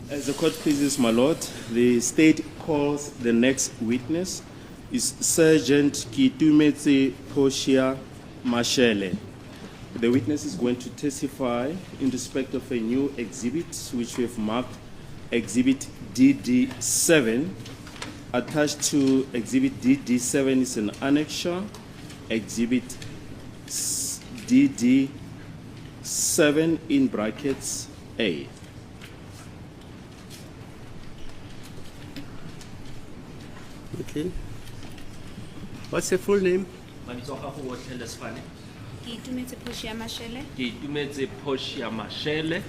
As the court pleases, my lord, the state calls the next witness is Sergeant Kitumetse Poshia Mashele. The witness is going to testify in respect of a new exhibit which we have marked Exhibit DD7. Attached to Exhibit DD7 is an annexure, Exhibit DD7 in brackets A. Okay. What's your full name? Mabitso a gago otlhe le sefane. Ke itumetse Poshia Mashele. Ke itumetse Poshia Mashele.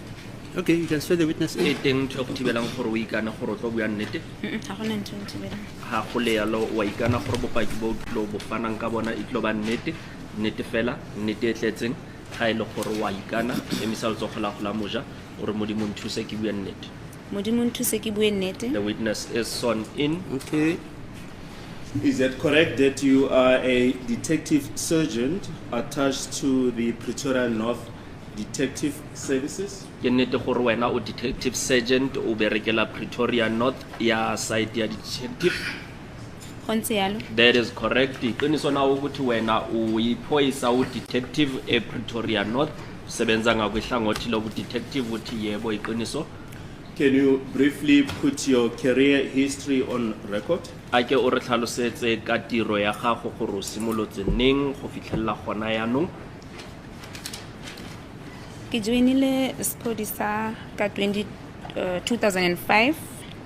Okay, you can swear the witness E in. teng ntho e go thibelang gore o ikana gore o tlo bua nnete. Ha gona ntho e nthibela. Ga go le yalo wa ikana gore bopaki bo tlo bo fanang ka bona e tlo ba nnete, nnete fela, nnete e tletseng. Ga ile gore wa ikana emisa letsogo la go la moja gore modimo nthuse ke bua nnete. Modimo nthuse ke bue nnete. The witness is sworn in. Okay. Is it correct that you are a detective sergeant attached to the Pretoria North Detective Services? Ke nnete gore wena o detective sergeant o berekela Pretoria North ya side ya detective. Go ntse yalo. That is correct. Iqiniso na ukuthi wena uyiphoyisa u detective e Pretoria North usebenza ngakwihlangothi lobu detective uthi yebo iqiniso. Can you briefly put your career history on record? Ake o re tlhalosetse ka tiro ya gago gore o simolotse neng go fitlhella gona yanong. Ke joinile Sepodisa ka 2005.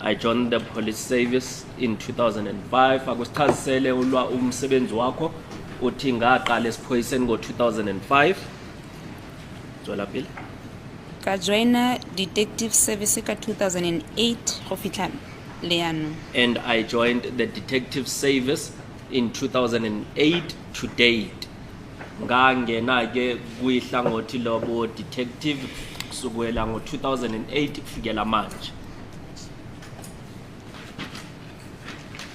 I joined the police service in 2005. Akusichazisele ulwa umsebenzi wakho uthi ngaqala esiphoyiseni ngo-2005. Tswela pele. Ka joina detective service ka 2008 go fitlha le yanong. And I joined the detective service in 2008 to date. Ngangena ke kuyihlangothi lobo detective kusukela ngo-2008 kufikela manje.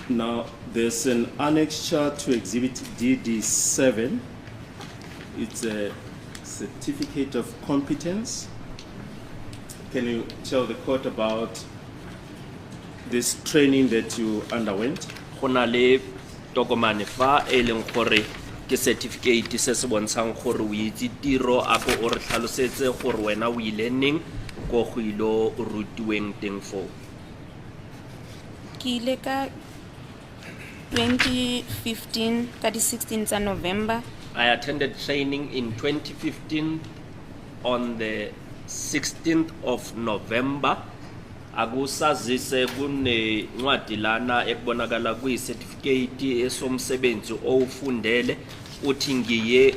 Now, there's an annexure to Exhibit DD7. It's a certificate of competence. Can you tell the court about this training that you underwent? Go na le tokomane fa e leng gore ke certificate se se bontshang gore o itse tiro a go o re tlhalosetse gore wena o ile neng go go ilo rutiweng teng fo. Ke ile ka 2015 ka di 16 tsa November. I attended training in 2015 on the 16th of November. Akusazise kune ncwadi lana ekubonakala kuyi-certificate esomsebenzi owufundele uthi ngiye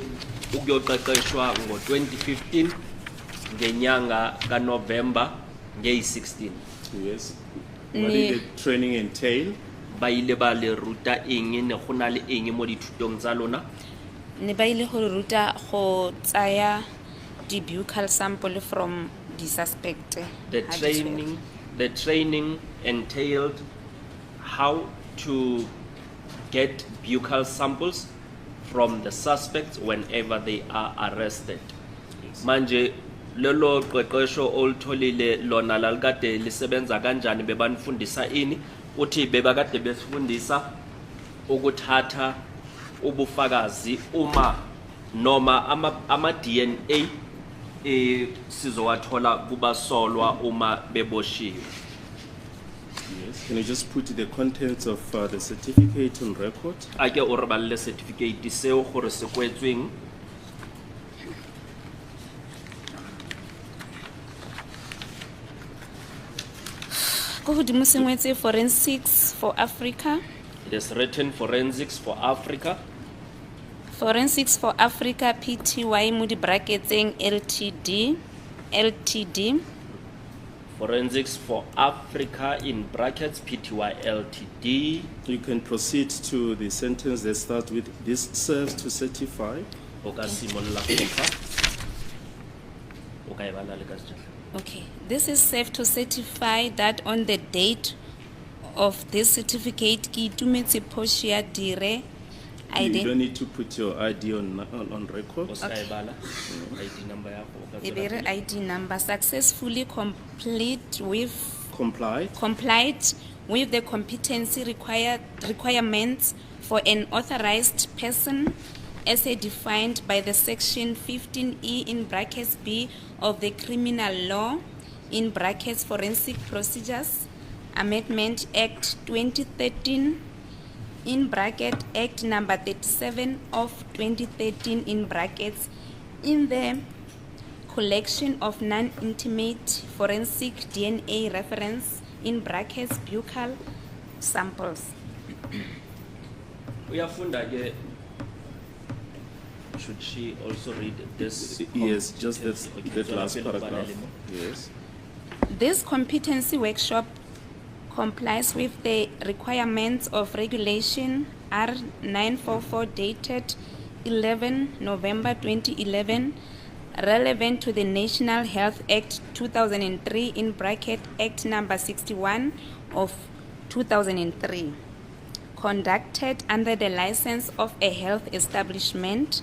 ukuyoqeqeshwa ngo-2015 ngenyanga kaNovember ngeyi-16. Yes. What did the training entail? Ba ile ba le ruta eng ne go na le eng mo dithutong tsa lona? Ne ba ile go ruta go tsaya di buccal sample from the suspect. The training entailed how to get buccal samples from the suspects whenever they are arrested. Manje lelo qeqesho oltholile lona lalikade lisebenza kanjani bebanifundisa ini? Uthi bebakade besifundisa ukuthatha ubufakazi uma noma ama DNA sizowathola kubasolwa uma beboshiwe. Yes. Can you just put the contents of the certificate on record? Ake o re balle certificate seo gore se kwetsweng. Go godimo sengwetse forensics for Africa. It is written Forensics for Africa. Forensics for Africa PTY mo di bracketseng LTD. Forensics for Africa in brackets PTY LTD. You can proceed to the sentence that starts with this serves to certify. Okay, this is safe to certify that on the date of this certificate, Ki Itumetse Poshia Dire You don't need to put your ID on record. ID number yako. ID number successfully complete with complied with the competency requirements for an authorized person as defined by the section 15E in brackets B of the Criminal Law in brackets Forensic Procedures Amendment Act 2013 in bracket Act number 37 of 2013 in brackets in the collection of non-intimate forensic DNA reference in brackets buccal samples. Uyafunda ke, should she also read this? Yes, just competency? that, Okay, that so last I feel paragraph. banale, Yes. This competency workshop complies with the requirements of Regulation R 944 dated 11 November 2011 relevant to the National Health Act 2003 in bracket Act number 61 of 2003, conducted under the license of a health establishment,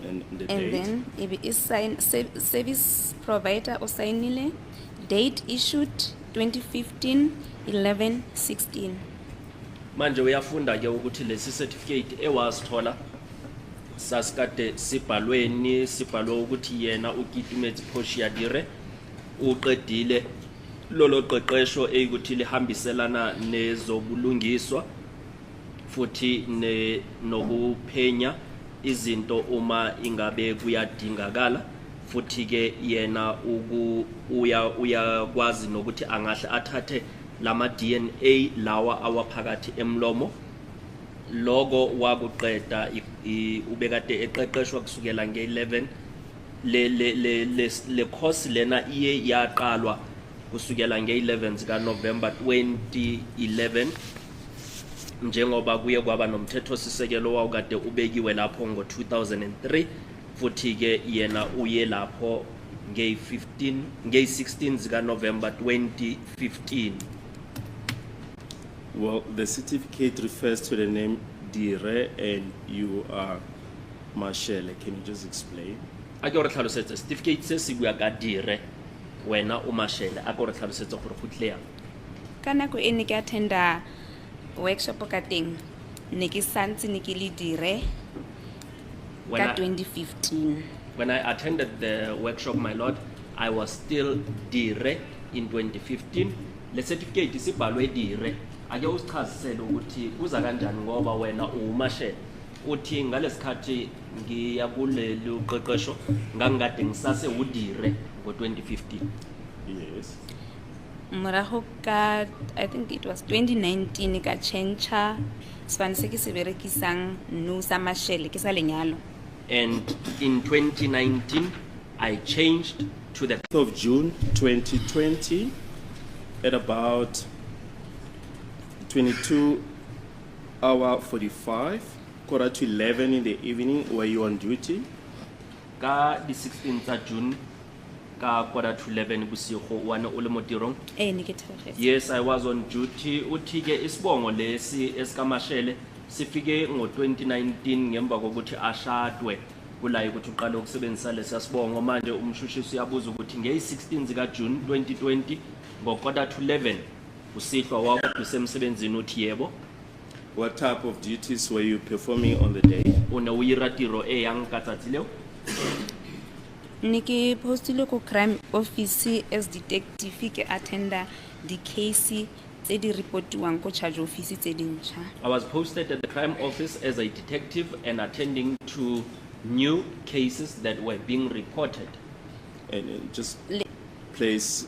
And the and date. then it is service provider o signile, date issued 2015-11-16. Manje uyafunda ke ukuthi lesi certificate ewasithola sasikade sibhalwe ukuthi yena uKitumetsi Portia Dire uqedile lolo qeqesho eyikuthi lihambiselana nezobulungiswa futhi nokuphenya izinto uma ingabe kuyadingakala, futhi ke yena uyakwazi nokuthi angahle athathe lama DNA lawa awaphakathi emlomo. Logo wakuqeda ubekade eqeqeshwa kusukela nge-11 le course lena iye yaqalwa kusukela nge-11 zika November 2011 njengoba kuye kwaba nomthetho sisekelo wawukade ubekiwe lapho ngo-2003, futhi ke yena uye lapho nge-16 zika November 2015. Well, the certificate refers to the name Dire and you are Mashele. Can you just explain? A ke re tlhalosetse certificate se se bua ka Dire, wena o Mashele. A ke re tlhalosetse gore go tlea. Ka nako e ne ke attenda workshop ka teng ne ke santse ne ke le Dire ka 2015. When I attended the workshop, my lord, I was still Dire in 2015. Le certificate sibhalwe Dire. Ake usichazisele ukuthi kuza kanjani ngoba wena uMashele. Uthi ngalesikhathi ngiya kuleli uqeqesho ngangikade ngisase uDire ngo-2015. Yes. Morago ka, I think it was 2019 ka change sefane se ke se berekisang nou sa Mashele ke sa lenyalo. And in 2019, I changed to the 5th of June 2020 at about 22:45, quarter to 11 in the evening. Were you on duty? ka di 16th of June, ka quarter to 11 busigo wana o le mo tirong. Ne ke thabetse. Yes, I was on duty. Uthi ke isibongo lesi esikaMashele sifike ngo-2019 ngemva kokuthi ashadwe kulayo ukuthi uqale ukusebenzisa lesi sibongo. Manje umshushisi uyabuza ukuthi nge-16 zika June 2020 ngo-quarter to 11 usihlwa wakho usemsebenzini uthi yebo. What type of duties were you performing on the day? One o ira tiro e yang ka tsatsi leo. Ne ke postile ko crime office as detective ke attenda di case tse di reportiwang ko charge office tse dintšha. I was posted at the crime office as a detective and attending to new cases that were being reported. And just place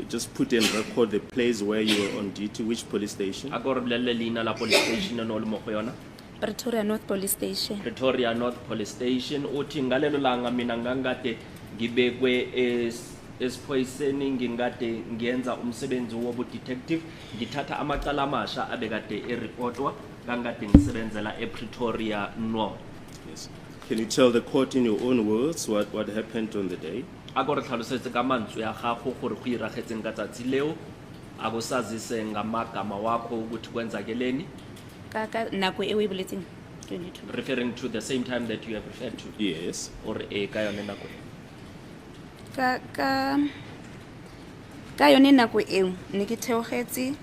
just put in record the place where you were on duty, which police station? A go re bolelle leina la police station no le mo go yona. Pretoria North Police Station. Pretoria North Police Station. Uthi ngalelo langa mina ngangade ngibekwe esiphoyiseni ngingade ngiyenza umsebenzi wobu detective, ngithatha amacala amasha abekade ereportwa ngangade ngisebenzela ePretoria North. Yes. Can you tell the court in your own words what happened on the day? A go re tlhalosetse ka mantswe ya gago gore go iragetseng ka tsatsi leo. A go sazise ngamagama wakho ukuthi kwenzakeleni. Ka nako e o e boletseng 22. Referring to the same time that you have referred to. Yes. Or ka yone nako. Ka ka yone nako eo ne ke theogetse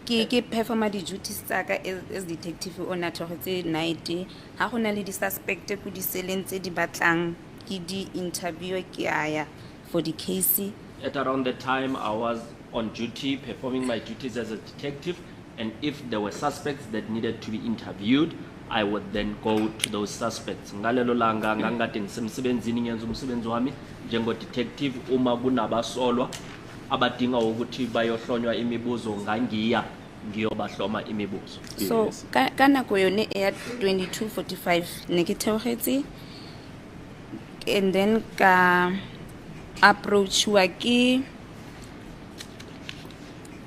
ke performa di-duties tsaka as detective o na theogetse night ha go na le di-suspect ko di-seleng tse di batlang ke di-interview ke aya for the case. At around the time I was on duty, performing my duties as a detective, and if there were suspects that needed to be interviewed, I would then go to those suspects. Ngalelo langa ngangade ngisemsebenzini ngenza umsebenzi wami njengo detective uma kunabasolwa abadinga ukuthi bayohlonywa imibuzo ngangiya ngiyobahloma imibuzo. So Yes. ka nako yone ya 22:45 ne ke theogetse, and then ka approachwa ke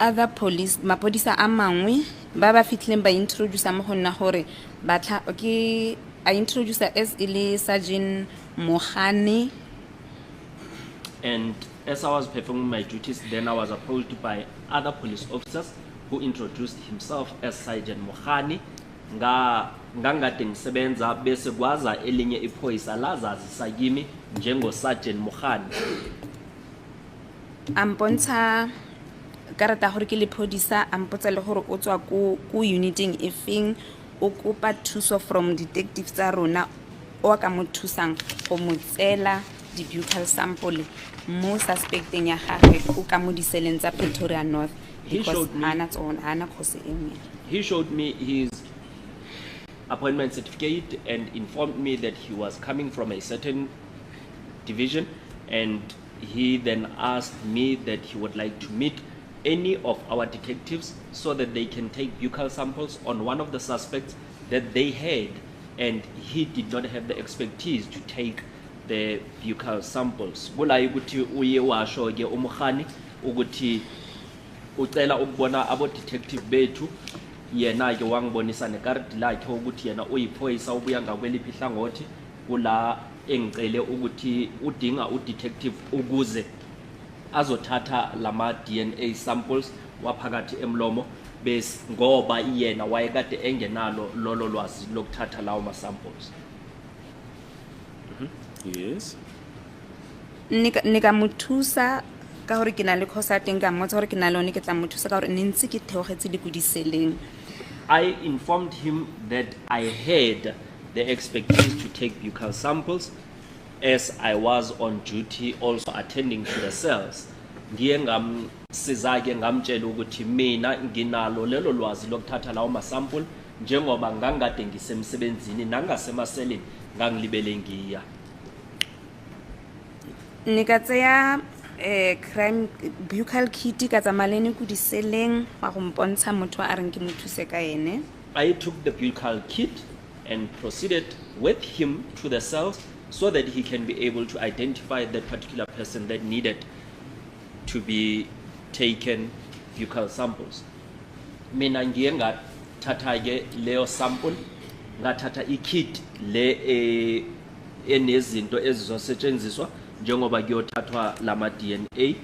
other police mapodisa a mangwe ba ba fitlhileng ba introduce mo go nna gore I introduce as ile Sergeant Mohane. And as I was performing my duties, then I was approached by other police officers who introduced himself as Sergeant Mohani. Ngangade ngisebenza bese kwaza elinye iphoyisa lazazisa kimi njengo Sergeant Mohani. Ampontsha karata gore ke lepodisa ampotsa le gore o tswa ko uniting e feng o kopa thuso from detectives tsa rona o ka mo thusang go mo tsela di-buccal sample mo suspecting ya gagwe o ka mo diseleng tsa Pretoria North He because showed me- ana kgose e nngwe. He showed me his appointment certificate and informed me that he was coming from a certain division, and he then asked me that he would like to meet any of our detectives so that they can take buccal samples on one of the suspects that they had, and he did not have the expertise to take the buccal samples. Kula ukuthi uye washo ke uMkhani ukuthi ucela ukubona abo detective bethu, yena ke wangibonisa nekarti lakhe ukuthi yena uyiphoyisa ubuya ngakweliphi ihlangothi kula engicele ukuthi udinga udetective ukuze azothatha lama DNA samples waphakathi emlomo bese ngoba yena wayekade engenalo lolo lwazi lokuthatha lawo ma samples. Yes. Nika mothusa ka gore ke na le khosa teng ka mmotsa gore ke na le one ke tla mothusa ka gore ne ntse ke theogetse le ko diseleng. I informed him that I had the expertise to take buccal samples as I was on duty also attending to the cells. Ngiye ngamsiza ke ngamtshela ukuthi mina nginalo lelo lwazi lokuthatha lawo ma sample njengoba ngangade ngisemsebenzini nangasemaseleni ngangilibele ngiya. Nika tseya crime buccal kit ka tsamalene ko diseleng wa go mpontsha motho a reng ke mothuse ka ene. I took the buccal kit and proceeded with him to the cells so that he can be able to identify that particular person that needed to be taken buccal samples. Mina ngiye ngathatha ke leyo sample, ngathatha ikit le enezinto ezizosetshenziswa njengoba kuyothathwa lama DNA,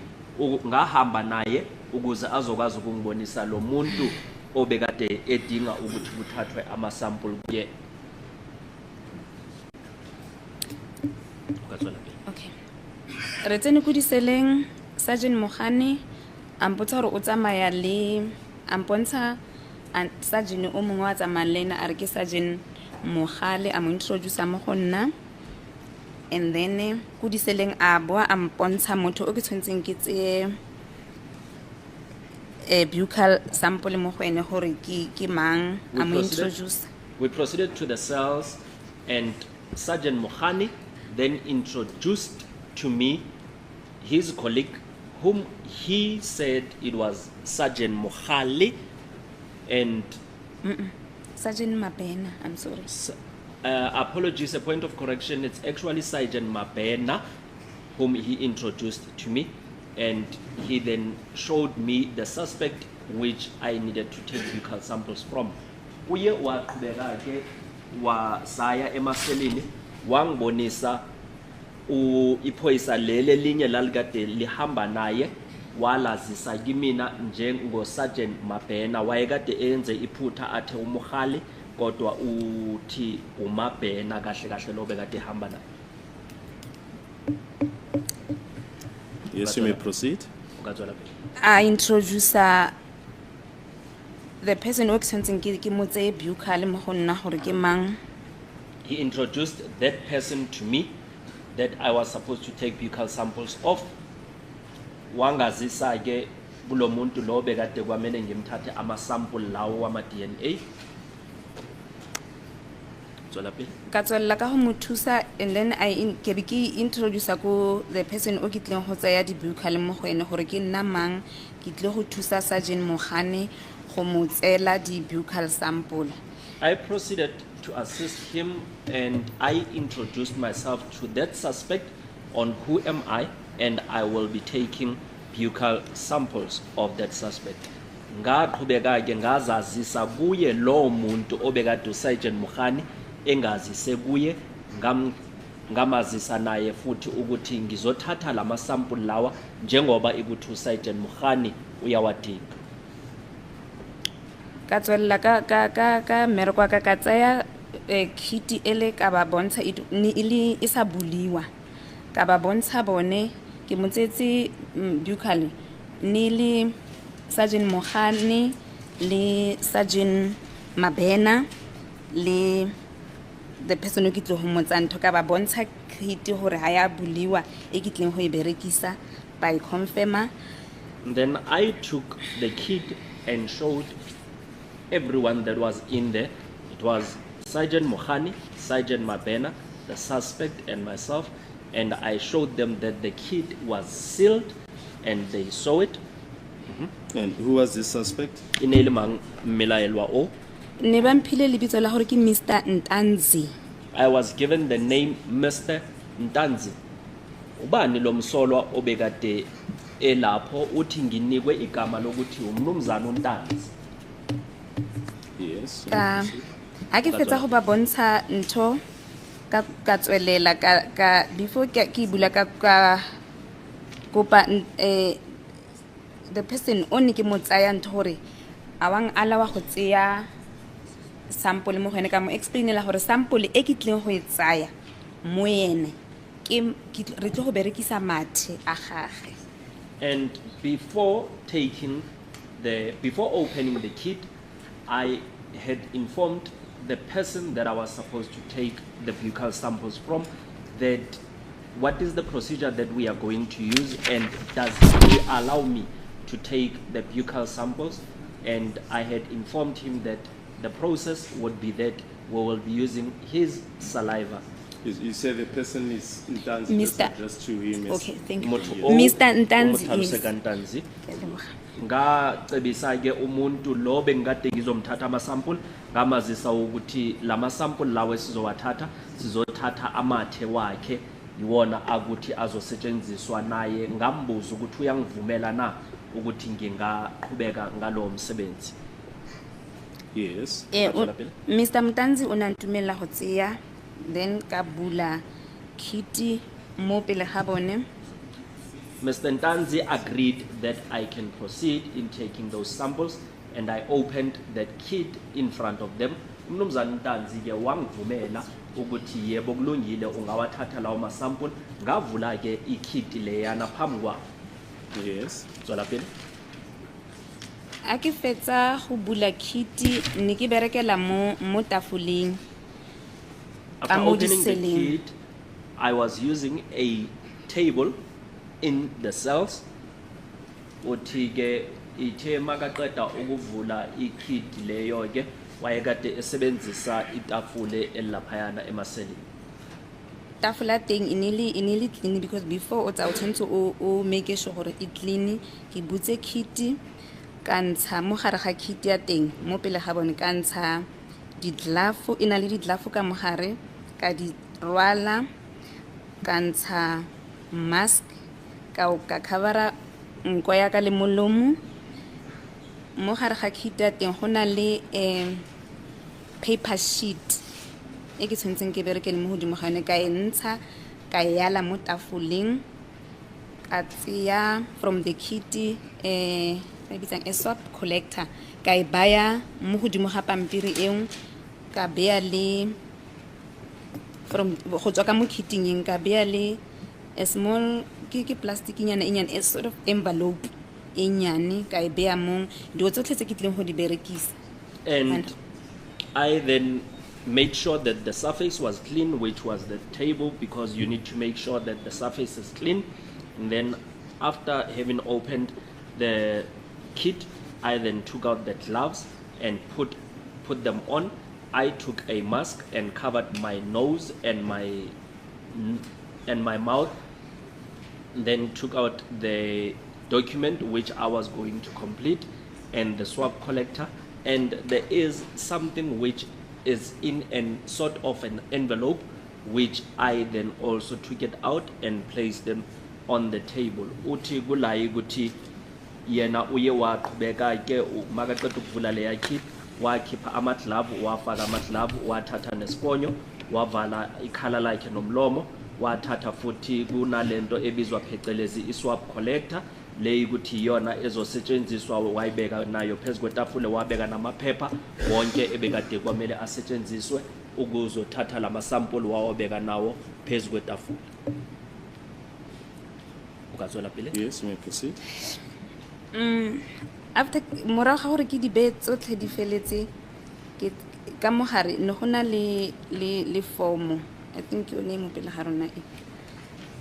ngahamba naye ukuze azokwazi ukungibonisa lo muntu obekade edinga ukuthi kuthathwe ama sample kuye. Okay. Re tsene ko diseleng Sergeant Mohane ampotsa gore o tsamaya le ampontsha Sergeant o mongwe wa tsamaya le ena a re ke Sergeant Mogale a mo introduce mo go nna, and then ko diseleng a boa ampontsha motho o ke tshwantseng ke tse buccal sample mo go ene gore ke mang a mo introduce. We proceeded to the cells, and Sergeant Mohani then introduced to me his colleague, whom he said it was Sergeant Mohali, and Sergeant Mabena, I'm sorry. apologies, a point of correction, it's actually Sergeant Mabena whom he introduced to me, and he then showed me the suspect which I needed to take buccal samples from. Uye waqhubeka ke wasaya emaselini wangibonisa iphoyisa lele linye lalikade lihamba naye walazisa kimina njengo Sergeant Mabena wayekade enze iphutha athe uMkhali kodwa uthi uMabena kahle kahle lo bekade ehamba naye. Yes, you may proceed. O ka tswela pele. I introduce the person who senteng ke mo tseye buccal mo go nna gore ke mang. He introduced that person to me that I was supposed to take buccal samples of. Wangazisa ke kulo muntu lo bekade kwamele ngimthathe ama-sample lawo wama-DNA. Tswela pele. Ka tswelela ka go mo thusa, and then ke be ke introduce ko the person o ke tlileng go tsaya di buccal mo go ene gore ke nna mang, ke tlile go thusa Sergeant Mogane go mo tseela di buccal sample. I proceeded to assist him and I introduced myself to that suspect on who am I, and I will be taking buccal samples of that suspect. Ngaqhubeka ke ngazazisa kuye lo muntu obekade Sergeant Mogane engazise kuye, ngamazisa naye futhi ukuthi ngizothatha lama sample lawa njengoba ikuthi Sergeant Mogane uyawadinga. Ka tswelela ka mmereko ka tsaya kit ele ka ba bontsha e sa buliwa, ka ba bontsha bone ke motsetse buccal ni le Sergeant Mogane le Sergeant Mabena le the person o ke tle go motsa ntho, ka ba bontsha kit gore ha ya buliwa e ke tleng go e berekisa by confirmer. Then I took the kit and showed everyone that was in there. It was Sergeant Mogane, Sergeant Mabena, the suspect, and myself, and I showed them that the kit was sealed and they saw it. And who was the suspect? Inele mang mmelaelwa o. Ne ba mphile lebitso la gore ke Mr. Ntanzi. I was given the name Mr. Ntanzi. Ubani lo msolwa obekade elapho uthi nginikwe igama lokuthi umnumzana uNtanzi. Yes. Ha ke fetsa go ba bontsha ntho ka tswelela ka before ke bula ka kopa the person only ke mo tsaya ntho gore a wang alawa go tseya sample mo gone ka mo explainela gore sample e ke tleng go e tsaya mo ene ke re tlo go berekisa mathe a gage. And before opening the kit, I had informed the person that I was supposed to take the buccal samples from that what is the procedure that we are going to use, and does he allow me to take the buccal samples. And I had informed him that the process would be that we will be using his saliva. You say the person is Ntanzi, Mr. just to him. Okay, thank you. Motho o Mr. Ntanzi, umthabise yes. kaNtanzi. Ngacebisa ke umuntu lo bengikade ngizomthatha ama sample, ngamazisa ukuthi lama sample lawe sizothatha amathe wakhe yiwona akuthi azosetshenziswa naye. Ngambuza ukuthi uyangivumela na ukuthi ngingaqhubeka ngalo msebenzi. Yes. Mr. Ntanzi o nantumela go tseya, then ka bula kit mo pele ga bone. Mr. Ntanzi agreed that I can proceed in taking those samples, and I opened that kit in front of them. Umnumzana Ntanzi ke wangivumela ukuthi yebo kulungile ungawathatha lawo ma sample. Ngavula ke ikit leyana phambi kwakhe. Yes. Tswela pele. A ke fetsa go bula kit ne ke berekela mo tafoleng. After mo opening the diseleng. kit, I was using a table in the cells. Uthi ke ithe makaqeda ukuvula ikit leyo ke wayekade esebenzisa itafule elaphayana emaseleni. Tafola teng inili clean, because before o tsa o tshentse o make sure gore e clean. Ke butse kit ka ntsha mo gare ga kit ya teng mo pele ga bone, ka ntsha di glove, ina le di glove ka mo gare, ka di rwala, ka ntsha mask, ka covera nko ya ka le molomo. Mo gare ga kit ya teng go na le paper sheet e ke tshwantseng ke berekele mo godimo ga yone, ka e ntsha ka e yala mo tafoleng, ka tseya from the kit a swap collector, ka e baya mo godimo ga pampiri eng, ka beya le from go tswa ka mo kitting eng, ka beya le a small ke plastic nyana e nyane, a sort of envelope e nyane ka e beya mong dilo tsotlhe tse ke tlileng go di berekisa. And I then made sure that the surface was clean, which was the table, because you need to make sure that the surface is clean. And then after having opened the kit, I then took out the gloves and put them on. I took a mask and covered my nose and my mouth. Then took out the document which I was going to complete and the swab collector. And there is something which is in an sort of an envelope, which I then also took it out and placed them on the table. Uthi kulayi ukuthi yena uye waqhubeka ke makaqeda ukuvula leya kit wakhipha amaglove, wafaka amaglove, wathatha nesponyo, wavala ikhala lakhe nomlomo, wathatha futhi kunalento ebizwa phecelezi iswab collector leyi ukuthi yona ezosetshenziswa, wayibeka nayo phezu kwetafule, wabeka namaphepha wonke ebekade kwamele asetshenziswe ukuzothatha lama sample wawobeka nawo phezu kwetafule. Ukazwela pele? Yes, you may proceed. After morago ga gore ke di beye tsotlhe di feletse ke ka mogare ne go na le form, I think your name pele ga rona e.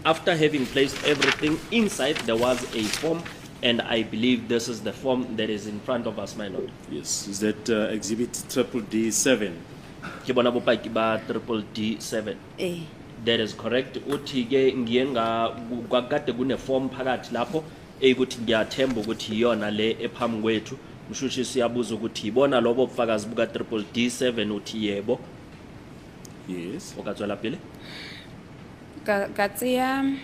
After having placed everything inside, there was a form, and I believe this is the form that is in front of us, my lord. Yes, is that exhibit triple D7? Ke bona bopaki ba triple D7. Eh. That is correct. Uthi ke ngiye kwakade kune form phakathi lapho eyikuthi ngiyathemba ukuthi yona le ephambi kwethu. Mshushi siyabuza ukuthi ibona lobo bufakazi buka triple D7 uthi yebo. Yes. Ukazwela pele? Ka tseya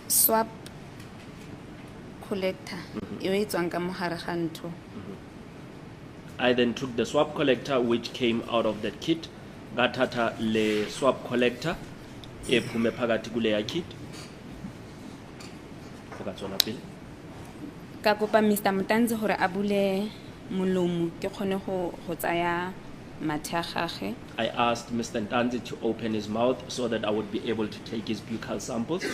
swab collector e e tswang ka mogare ga ntho. I then took the swab collector which came out of that kit. Gathatha le swab collector ephume phakathi kuleya kit. Ukazwela pele? Ka kopa Mr. Mutanzi gore a bule molomo ke kgone go tsaya mathe a gagwe. I asked Mr. Ntanzi to open his mouth so that I would be able to take his buccal samples.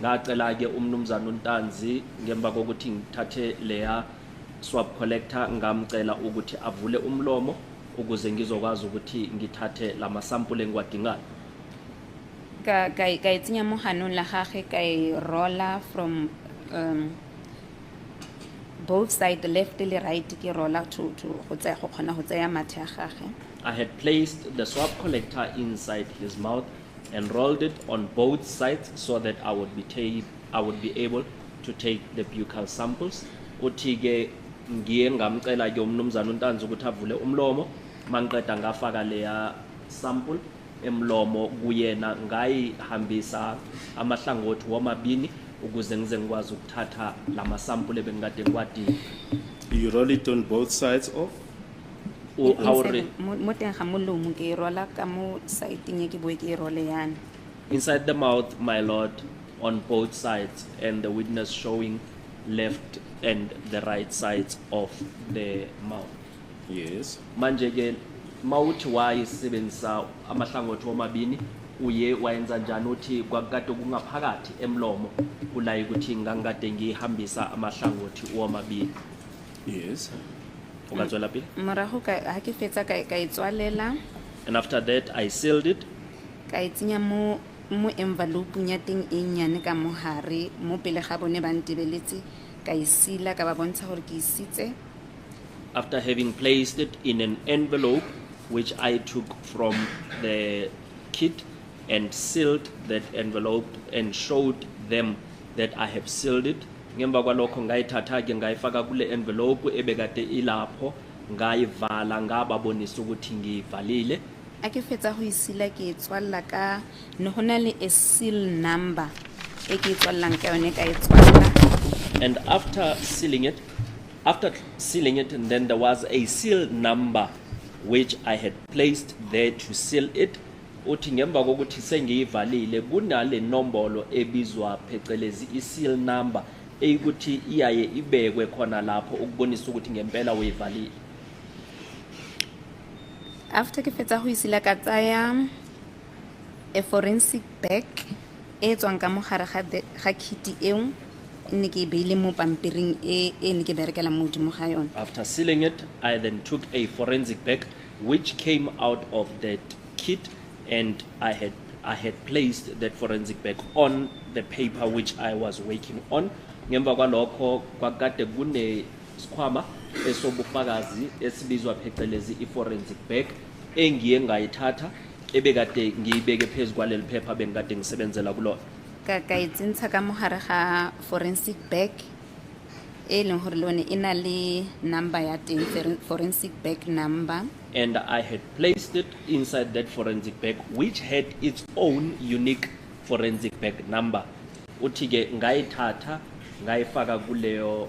Ngacela ke umnumzana uNtanzi ngemva kokuthi ngithathe leya swab collector ngamcela ukuthi avule umlomo ukuze ngizokwazi ukuthi ngithathe lama sample engiwadingayo. Ka itsenya mo ganong la gagwe ka e rolla from both side, the left and the right, ke rolla to go tsaya go kgona go tsaya mathe a gagwe. I had placed the swab collector inside his mouth and rolled it on both sides so that I would be able to take the buccal samples. Uthi ke ngiye ngamcela ke umnumzana uNtanzi ukuthi avule umlomo, mangiqeda ngafaka leya sample emlomo kuyena ngayihambisa amahlangothi womabini ukuze ngize ngikwazi ukuthatha lama sample ebengikade ngiwadinga. You roll it on both sides of? Mo teng ga molomo ke e rolla ka mo side nye ke boe ke e rolle yana. Inside the mouth, my lord, on both sides, and the witness showing left and the right sides of the mouth. Yes. Manje ke mawuthi wayisebenzisa amahlangothi womabini uye wayenza njani uthi kwakade kungaphakathi emlomo kulayi ukuthi ngangikade ngihambisa amahlangothi womabini. Yes. Ukazwela pele? Morago ha ke fetsa ka e tswalela. And after that I sealed it. Ka itsenya mo envelope nya teng e nyane ka mohare mo pele ga bone ba ntebeletse ka e sila ka ba bontsha gore ke isitse. After having placed it in an envelope which I took from the kit and sealed that envelope and showed them that I have sealed it. Ngemva kwalokho ngayithatha ke ngayifaka kule envelope ebekade ilapho ngayivala ngababonisa ukuthi ngivalile. A ke fetsa go isila ke e tswalla ka ne gona le a seal number e ke e tswallang ka yone ka e tswalla. And after sealing it, and then there was a seal number which I had placed there to seal it. Uthi ngemva kokuthi sengiyivalile kunale nombolo ebizwa phecelezi i-seal number eyikuthi iyaye ibekwe khona lapho ukubonisa ukuthi ngempela uyivalile. After ke fetsa go isila ka tsaya a forensic bag e tswang ka mogare ga kit eo ne ke beile mo pampiring e ne ke berekela mo godimo ga yone. After sealing it, I then took a forensic bag which came out of that kit, and I had placed that forensic bag on the paper which I was working on. Ngemva kwalokho kwakade kune sikhwama esobufakazi esibizwa phecelezi i-forensic bag engiye ngayithatha ebekade ngiyibeke phezu kwaleli phepha bengikade ngisebenzela kulona. Ka itsentsha ka mogare ga forensic bag e leng gore le one e na le number ya teng, forensic bag number. And I had placed it inside that forensic bag which had its own unique forensic bag number. Uthi ke ngayithatha ngayifaka kuleyo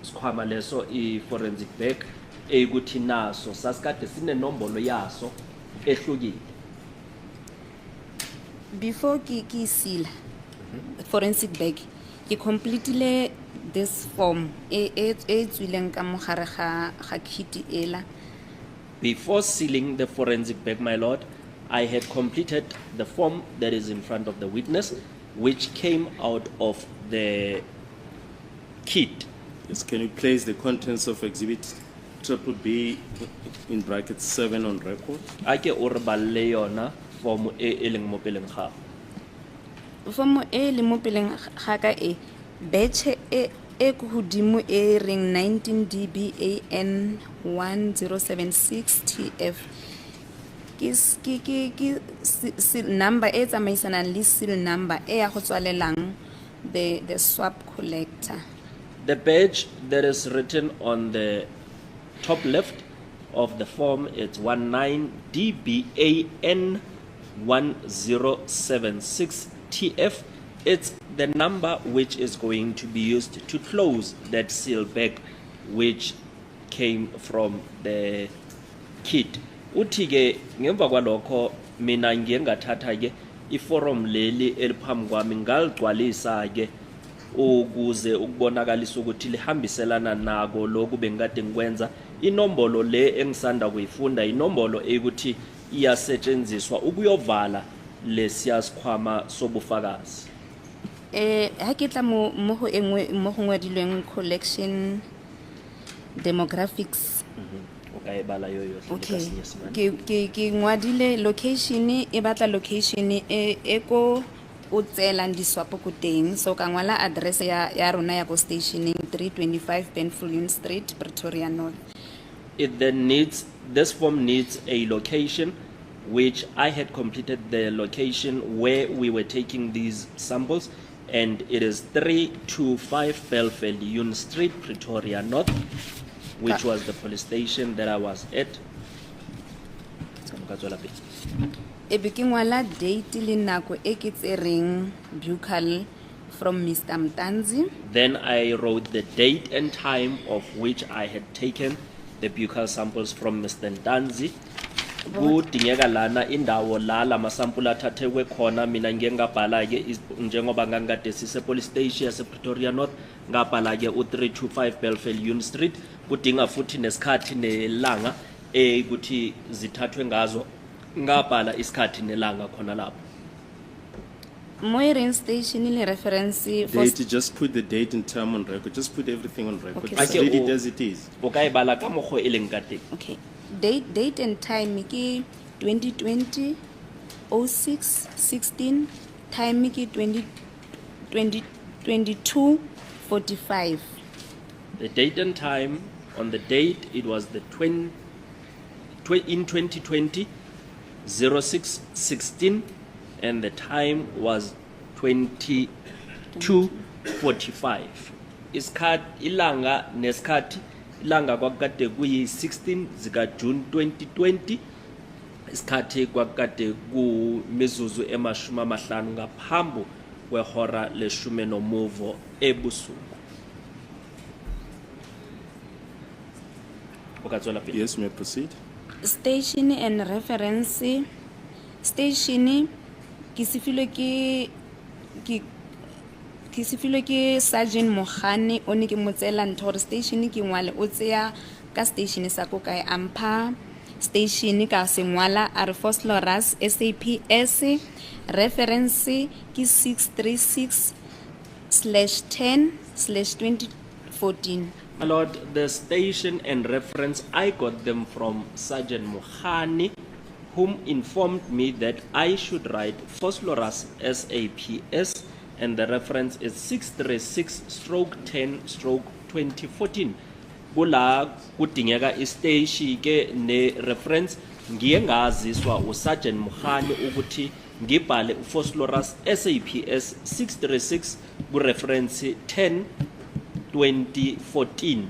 sikhwama leso i-forensic bag eyikuthi naso sasikade sinenombolo yaso ehlukile. Before ki seal forensic bag, ki completely this form e tswileng ka mogare ga kit ela. Before sealing the forensic bag, my lord, I had completed the form that is in front of the witness, which came out of the kit. Yes, can you place the contents of exhibit triple B in brackets 7 on record? Ake o re balle yona form e leng mo peleng ga. Form e le mo peleng ga ka e betche e ku hodimo e ring 19 DBAN 1076 TF ki number e tsamaisanang le seal number e ya go tswalelang the swap collector. The badge that is written on the top left of the form, it's 19 DBAN 1076 TF. It's the number which is going to be used to close that seal bag which came from the kit. Uthi ke ngemva kwalokho mina ngiye ngathatha ke iforum leli eliphambi kwami ngaligcwalisa ke ukuze ukubonakalisa ukuthi lihambiselana nako lokhu bengikade ngikwenza. Inombolo le engisanda kuyifunda inombolo ukuthi iyasetshenziswa ukuyovala lesiya sikhwama sobufakazi. Ha ke tla mo go engwe mo go ngwadilweng collection demographics. Okay, bala yoyo. Okay. Ke ngwadile location e batla location e ko o tselang di swap ko teng, so ka ngwala address ya rona ya go stationing 325 Penfull Street, Pretoria North. It then needs, this form needs a location which I had completed the location where we were taking these samples, and it is 325 Penfull Street, Pretoria North, which was the police station that I was at. E be ke ngwala date le nako e ke tsereng buccal from Mr. Mtanzi. Then I wrote the date and time of which I had taken the buccal samples from Mr. Ntanzi. Kudingeka lana indawo la lama sample athathekwe khona, mina ngiye ngabhala ke njengoba ngangikade sise police station yase Pretoria North, ngabhala ke u325 Penfull Street. Kudinga futhi nesikhathi nelanga ukuthi zithathwe ngazo, ngabhala isikhathi nelanga khona lapho. Moirin station le reference for Date, just put the date and time on record. Just put everything on record. Okay, Just so- read it as it is. O ka e bala ka mokgo e leng ka teng. okay. Date and time ke 2020 06 16, time ke 22 45. The date and time, on the date it was the in 2020 06 16, and the time was 22:45. Isikhathi ilanga nesikhathi ilanga kwakade kuyi 16 zika June 2020. Isikhathi kwakade ku mizuzu emashumi amahlanu ngaphambi kwehora leshumi nomuvo ebusuku. Okatswela pele. Yes, may I proceed? Station and reference. Station ke sefilwe ke Sergeant Mogane o ne ke motsela ntho gore station ke ngwale o tseya ka station sa ko kae ampha station ka sengwala a re Phosphorus SAPS reference ke 636/10/2014. My Lord, the station and reference, I got them from Sergeant Mohani, whom informed me that I should write Phosphorus SAPS, and the reference is 636/10/2014. Kula kudingeka istation ke ne reference ngiye ngaziswa uSergeant Mohani ukuthi ngibhale uPhosphorus SAPS 636 ku reference 10/2014.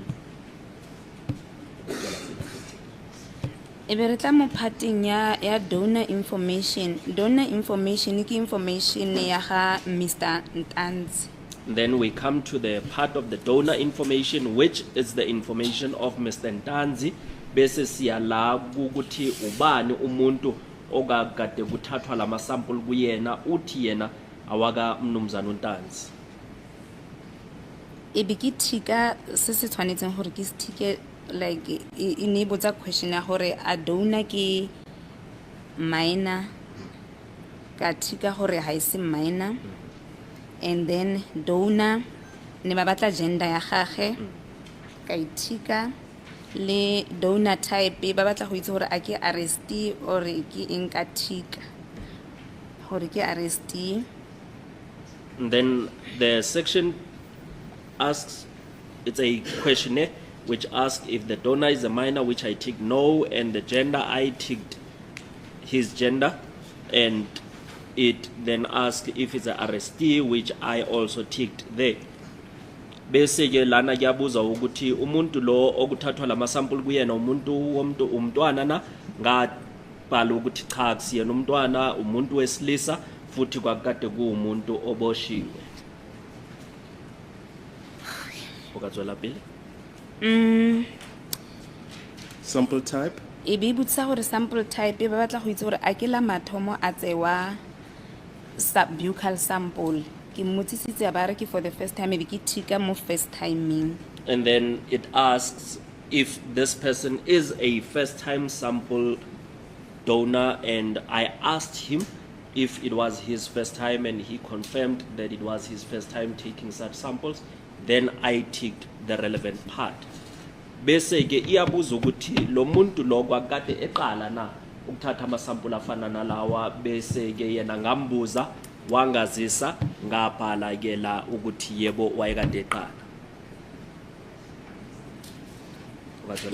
Ebe re tla mo phateng ya donor information. Donor information ke information ya ga Mr. Ntanzi. Then we come to the part of the donor information, which is the information of Mr. Ntanzi. Bese siyala ukuthi ubani umuntu okakade kuthathwa lama sample kuyena uthi yena awaka mnumzana uNtanzi. Ebe ke thika se se tshwanetseng gore ke sthike like e botsa question ya gore a donor ke minor ka thika gore ha ise minor, and then donor ne ba batla gender ya gagwe ka ithika le donor type ba batla go itse gore a ke arrestee or ke eng ka thika gore ke arrestee. And then the section asks, it's a questionnaire which asks if the donor is a minor, which I ticked no, and the gender, I ticked his gender, and it then asks if it's an arrestee, which I also ticked there. Bese ke lana kuyabuza ukuthi umuntu lo okuthathwa lama sample kuyena umntwana na ngabhala ukuthi cha kusiyena umntwana umuntu wesilisa futhi kwakade kuumuntu oboshiwe. Okatswela pele. Sample type? E be botsa gore sample type ba batla go itse gore a ke la mathomo a tsewa subbuccal sample. Ke motsisitse ba re ke for the first time e be ke thika mo first timing. And then it asks if this person is a first time sample donor, and I asked him if it was his first time, and he confirmed that it was his first time taking such samples. Then I ticked the relevant part. Bese ke iyabuza ukuthi lo muntu lo kwakade eqala na ukuthatha ama sample afana nalawa, bese ke yena ngambuza wangazisa ngabhala ke la ukuthi yebo wayekade eqala.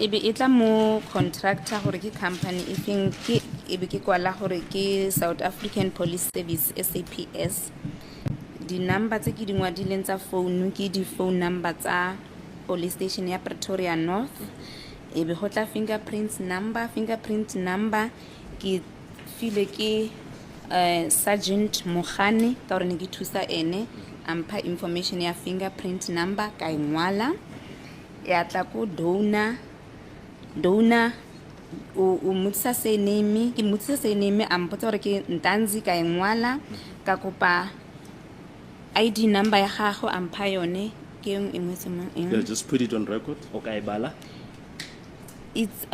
Ebe e tla mo contractor gore ke company e feng ke ebe ke kwala gore ke South African Police Service SAPS. Di number tse ke dingwadileng tsa phone ke di phone number tsa police station ya Pretoria North. Ebe go tla fingerprint number ke file ke Sergeant Mohani ka gore ne ke thusa ene ampha information ya fingerprint number ka ingwala. Ya tla ko donor o mutsa se name ke mutsa se name ampotsa gore ke Ntanzi ka ingwala ka kopa ID number ya gago ampha yone ke eng engwetse mo eng. Yeah, just put it on record. Okay, bala. It's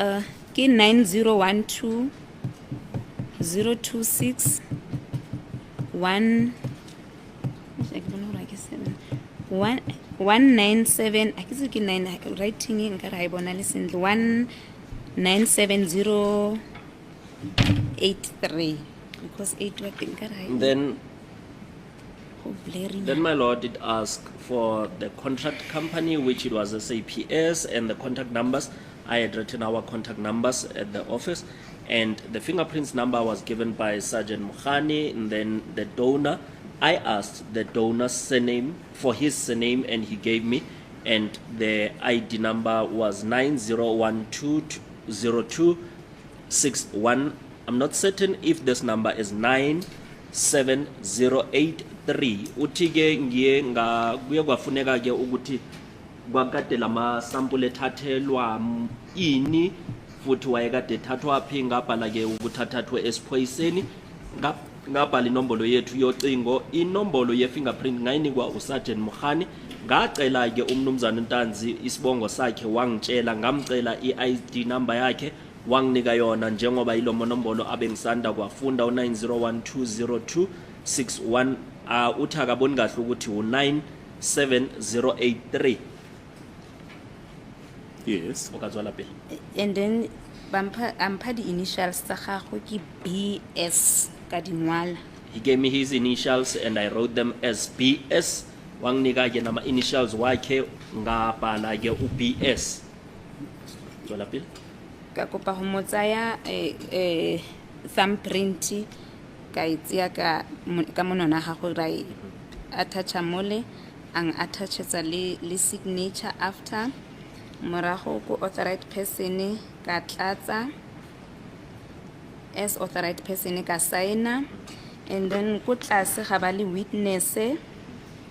ke 9012 026 1 197 I guess ke 9 writing nka ra ibona le sentle 197083 because 8 wa teng ka ra. Then my lord did ask for the contract company, which it was SAPS, and the contact numbers. I had written our contact numbers at the office, and the fingerprints number was given by Sergeant Mohani, and then the donor. I asked the donor's surname for his surname, and he gave me, and the ID number was 90120261. I'm not certain if this number is 97083. Uthi ke ngiye kuye kwafuneka ke ukuthi kwakade lama sample ethathelwa ini futhi wayekade ethathwa phi ngabhala ke ukuthathathwe esiphoyiseni ngabhala inombolo yethu yocingo, inombolo ye fingerprint ngayinikwa uSergeant Mohani. Ngacela ke umnumzana Ntanzi isibongo sakhe wangitshela, ngamcela iID number yakhe wanginika yona njengoba ilo monombolo abengisanda kwafunda u90120261 uthi akaboni kahle ukuthi u97083 Yes. okazwa lapha. And then ampha di-initials tsa gago ke BS ka dingwala. He gave me his initials and I wrote them as BS. Wanginika ke nama initials wakhe ngabhala ke uBS. Tswela pele. Ka kopa go mo tsaya thumbprint ka itsia ka monona gago ra attacha mole ang attachetsa le signature after morago ko authorized person ka tlatsa as authorized person ka signa and then ko tlase ga ba le witness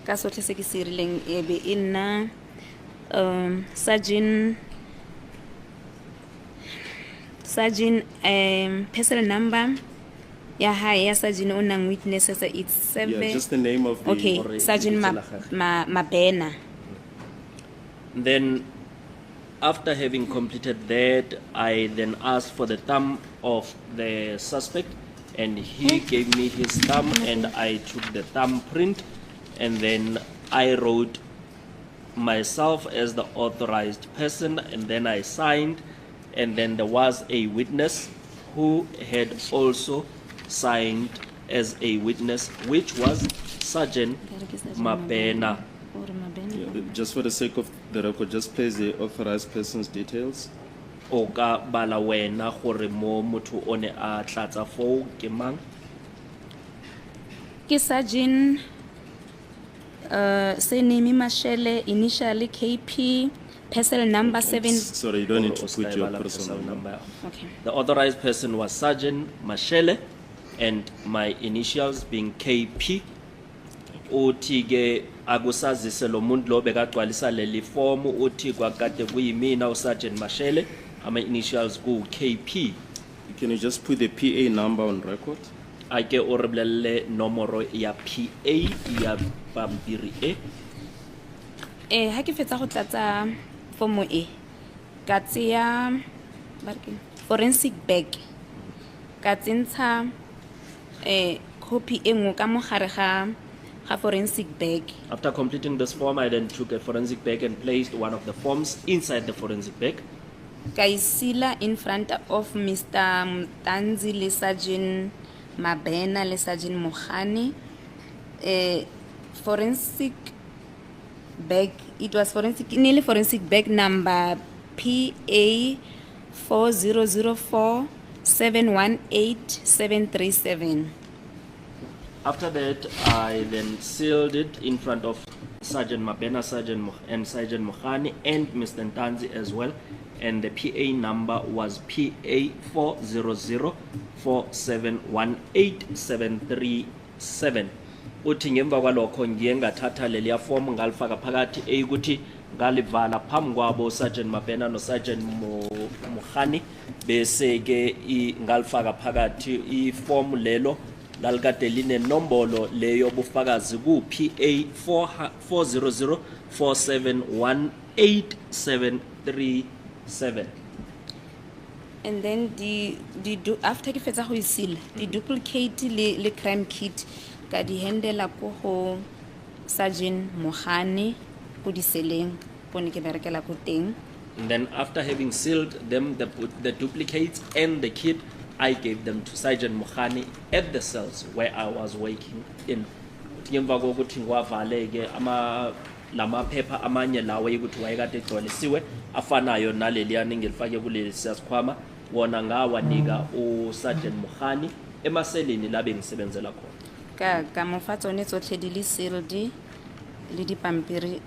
ka sotlhe se ke se rileng e be e nna Sergeant personal number ya hae ya Sergeant o nang witnesses it's 7. Yeah, just the name of the. Okay, Already Sergeant Mabena. Then after having completed that, I then asked for the thumb of the suspect and he gave me his thumb and I took the thumbprint and then I wrote myself as the authorized person and then I signed and then there was a witness who had also signed as a witness, which was Sergeant Mabena. Yeah, just for the sake of the record, just place the authorized person's details. O ka bala wena gore mo motho o ne a tlatsa foo ke mang? Ke Sergeant surname Mashele, initially KP, personal number 7. Sorry, you don't need to Or put your Skybala personal number. Okay. The authorized person was Sergeant Mashele and my initials being KP. Uthi ke akusazise lo muntu lo bekagcwalisa leli form uthi kwakade kuyimina uSergeant Mashele ama initials ku KP. Can you just put the PA number on record? Ake o re bolelle nomoro ya PA ya pampiri e. Ha ke fetsa go tlatsa form e ka tseya forensic bag ka tsentsha copy e nngwe ka mogare ga forensic bag. After completing this form, I then took a forensic bag and placed one of the forms inside the forensic bag. Ka isila in front of Mr. Mtanzi le Sergeant Mabena le Sergeant Mogane. Forensic bag, it was nearly forensic bag number PA 4004 718 737. After that, I then sealed it in front of Sergeant Mabena, and Sergeant Mohani and Mr. Ntanzi as well. And the PA number was PA 40047187737. Uthi ngemva kwalokho ngiye ngathatha leliya form ngalifaka phakathi eyikuthi ngalivala phambi kwabo Sergeant Mabena no Sergeant Mohani bese ke ngalifaka phakathi iform lelo lalikade line nombolo leyo bufakazi ku PA 40047187737. And then after ke fetsa go isila di duplicate le crime kit ka di handela ko go Sergeant Mohane ko di seleng pone ke berekela ko teng. And then after having sealed them, the duplicates and the kit, I gave them to Sergeant Mohani at the cells where I was working in. Ngemva kokuthi ngiwavaleke lama phepha amanye lawo ukuthi wayekade egcwalisiwe afanayo naleliyani ngilifake kuleli siyasikhwama wona ngawanika uSergeant Mohani emaseleni labe ngisebenzela khona. Ka mofa tsone tsotlhe di le sealed le dipampiri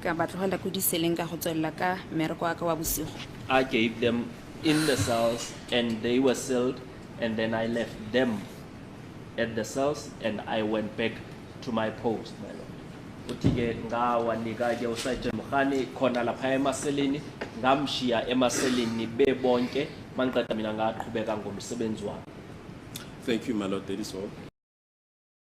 ka batlogela ko di seleng ka go tswelela ka mmereko wa ka wa bosigo. I gave them in the cells and they were sealed and then I left them at the cells and I went back to my post, my lord. Uthi-ke ngawanika ke uSergeant Mohani khona lapha emaseleni ngamshiya emaseleni bebonke mangiqeda mina ngaqhubeka ngomsebenzi wami. Thank you, my lord. That is all.